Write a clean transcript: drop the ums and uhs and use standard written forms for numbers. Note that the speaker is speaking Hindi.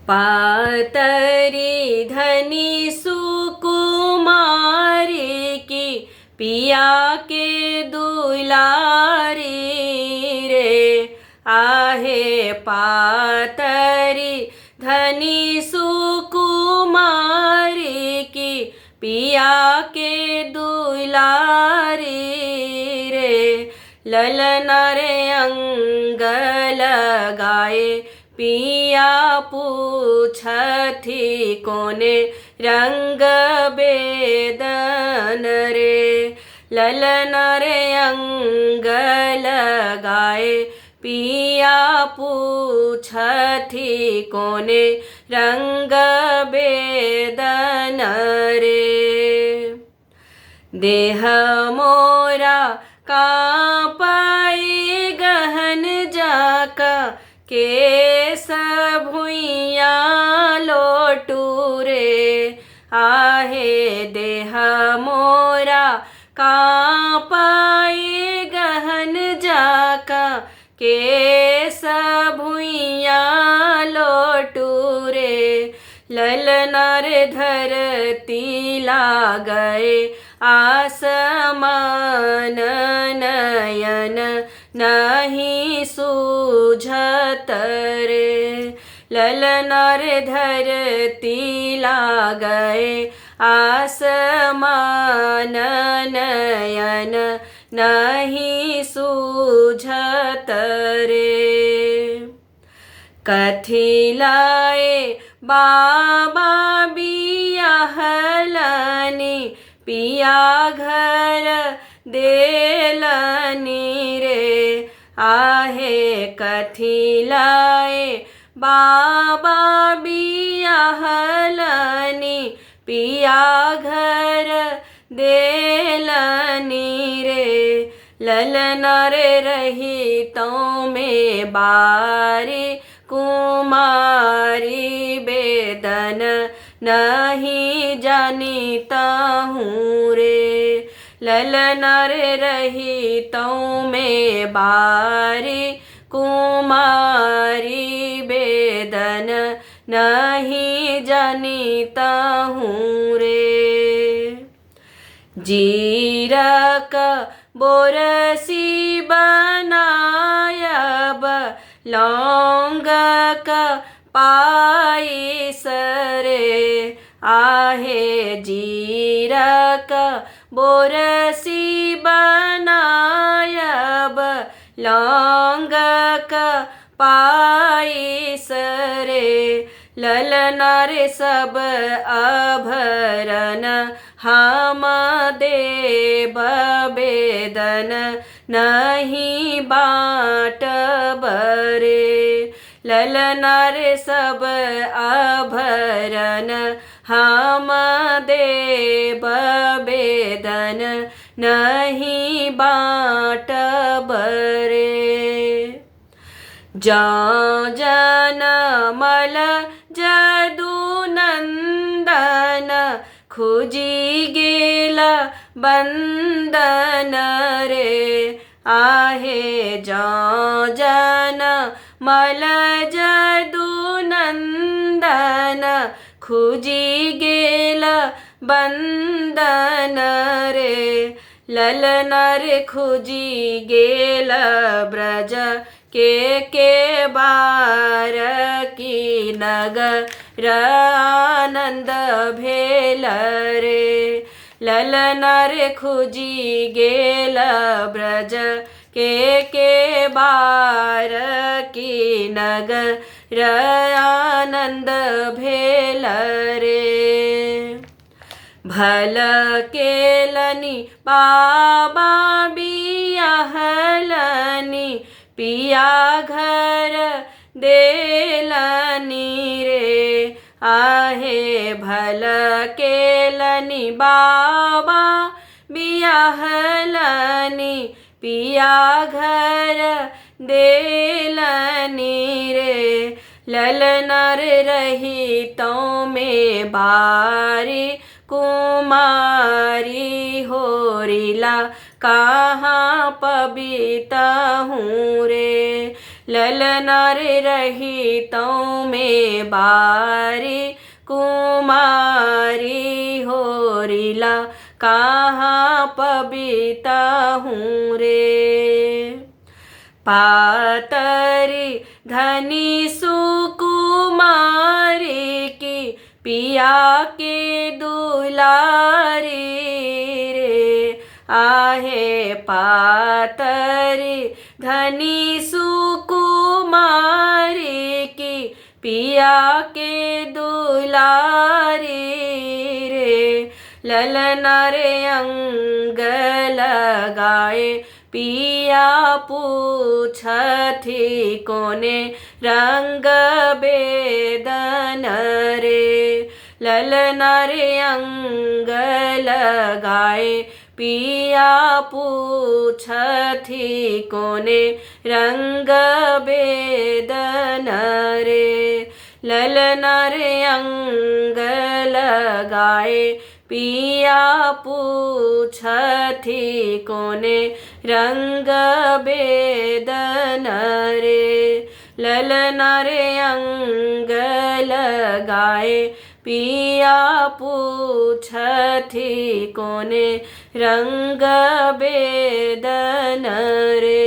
पातरी धनी सुकुमारी की पिया के दुलारी रे। आहे पातरी धनी सुकुमारी की पिया के दुलारी रे। ललना रे अंग लगाए पिया पूछथी कोने रंग बेदन रे। ललना रे अंग लगाए पिया पूछथी कोने रंग बेदन रे। देह मोरा कांपई गहन जाका केस भुइया लोटू रे। आहे देह मोरा कांपई गहन जाका केस भुइया लोटू रे। ललना रे धरती लागए आसमान नयन नहीं सूझत रे। ललना रे धरती लागए आसमान नयन नहीं सूझत रे। कथी लाए बाबा बियाहलनी पिया घर देलनी रे। आहे कथी लाए बाबा बियाहलनी पिया घर देलनी रे। ललना रे रही तो में बारी कुमारी बेदन नहीं जानीता हूँ रे। ललना रे रही तो में बारी कुमारी बेदन नहीं जानीता हूँ रे। जीरक बोरसी बनायब लौंग का पायस रे। आहे जीरक बोरसी बनायब लौंग का पायस रे। ललना रे सब आभरण हम देब बेदन नहीं बाटब रे। ललना रे सब आभरण हम देब बेदन नहीं बाटब रे। जौ जनमल जदू नंदन खुजी गेल बंदन रे। आहे जौ जनमल जदू नंदन खुजी गेल बंदन रे। ललना रे खुजी गेल ब्रज के बार की नगर आनंद भेल रे। ललना रे खुजी गेल ब्रज के बार की नगर आनंद भेल रे। भल केलनी बाबा बियाहलनी पिया घर देलनी रे। आहे भल केलनी बाबा बियाहलनी पिया घर देलनी रे। ललना रे रही तो में बारी कुमारी होरिला कहाँ पबीता हूँ रे। ललना रे रही तो में बारी कुमारी होरिला कहाँ पबीता हूँ रे। पातरी धनी सुकुमारी की पिया के दुलारी रे। आहे पातरी धनी सुकुमारी की पिया के दुलारी रे। ललना रे अंग लगाए पिया पूछथी कोने रंग बेदन रे। ललना रे अंग लगाए पिया पूछथी कोने रंग बेदन रे। ललना रे अंग लगाए पिया पूछथी कोने रंग बेदन रे। ललना रे अंग लगाए पिया पूछथी कोने रंग बेदन रे।